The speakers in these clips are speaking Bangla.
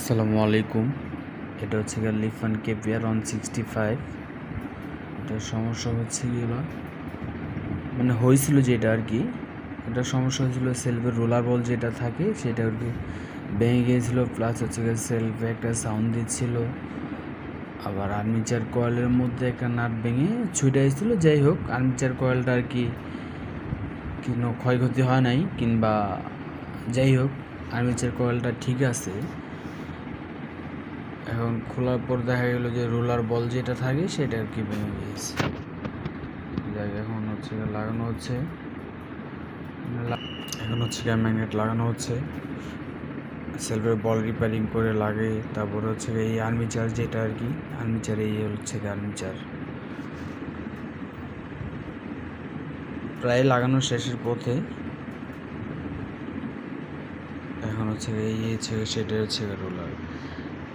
আসসালামু আলাইকুম। এটা হচ্ছে গিয়ে লিফান কেপিয়ার 165। এটার সমস্যা হচ্ছে গিয়ে মানে হয়েছিল যেটা আর কি, এটা সমস্যা হয়েছিল সেলফের রোলার বল যেটা থাকে সেটা আর কি ভেঙে গিয়েছিলো, প্লাস হচ্ছে গিয়ে সেলফে একটা সাউন্ড দিচ্ছিল, আবার আর্মিচার কয়েলের মধ্যে একটা নাট ভেঙে ছুটে এসেছিলো। যাই হোক, আর্মিচার কয়েলটা আর কি কোনো ক্ষয়ক্ষতি হয় নাই, কিংবা যাই হোক আর্মিচার কয়েলটা ঠিক আছে। এখন খোলার পর দেখা গেল যে রোলার বল যেটা থাকে সেটা আর কি ভেঙে গিয়েছে। এখন হচ্ছে লাগানো হচ্ছে, এখন হচ্ছে ম্যাগনেট লাগানো হচ্ছে, সেলফের বল রিপেয়ারিং করে লাগে। তারপরে হচ্ছে এই আর্মিচার যেটা আর কি, আর্মিচার এই হচ্ছে আর্মিচার প্রায় লাগানো শেষের পথে। এখন হচ্ছে এই সেটা হচ্ছে রোলার,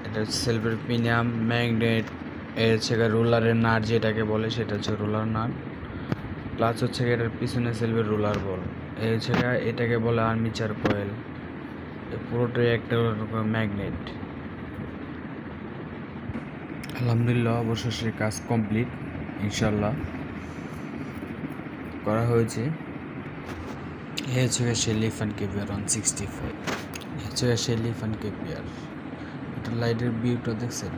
এটা হচ্ছে সেলফের প্রিমিয়াম ম্যাগনেট, এর হচ্ছে রোলারের নাট যেটাকে বলে সেটা হচ্ছে রোলার নাট, প্লাস হচ্ছে এটার পিছনে সেলফের রোলার বল, এই হচ্ছে এটাকে বলে আর্মিচার কয়েল। পুরোটাই একটা ম্যাগনেট। আলহামদুলিল্লাহ, অবশেষে কাজ কমপ্লিট ইনশাল্লাহ করা হয়েছে। এ হচ্ছে সেই লিফান কেপিয়ার 165, হচ্ছে সেই লিফান কেপিয়ার। এটা লাইটের ভিউটা দেখছেন।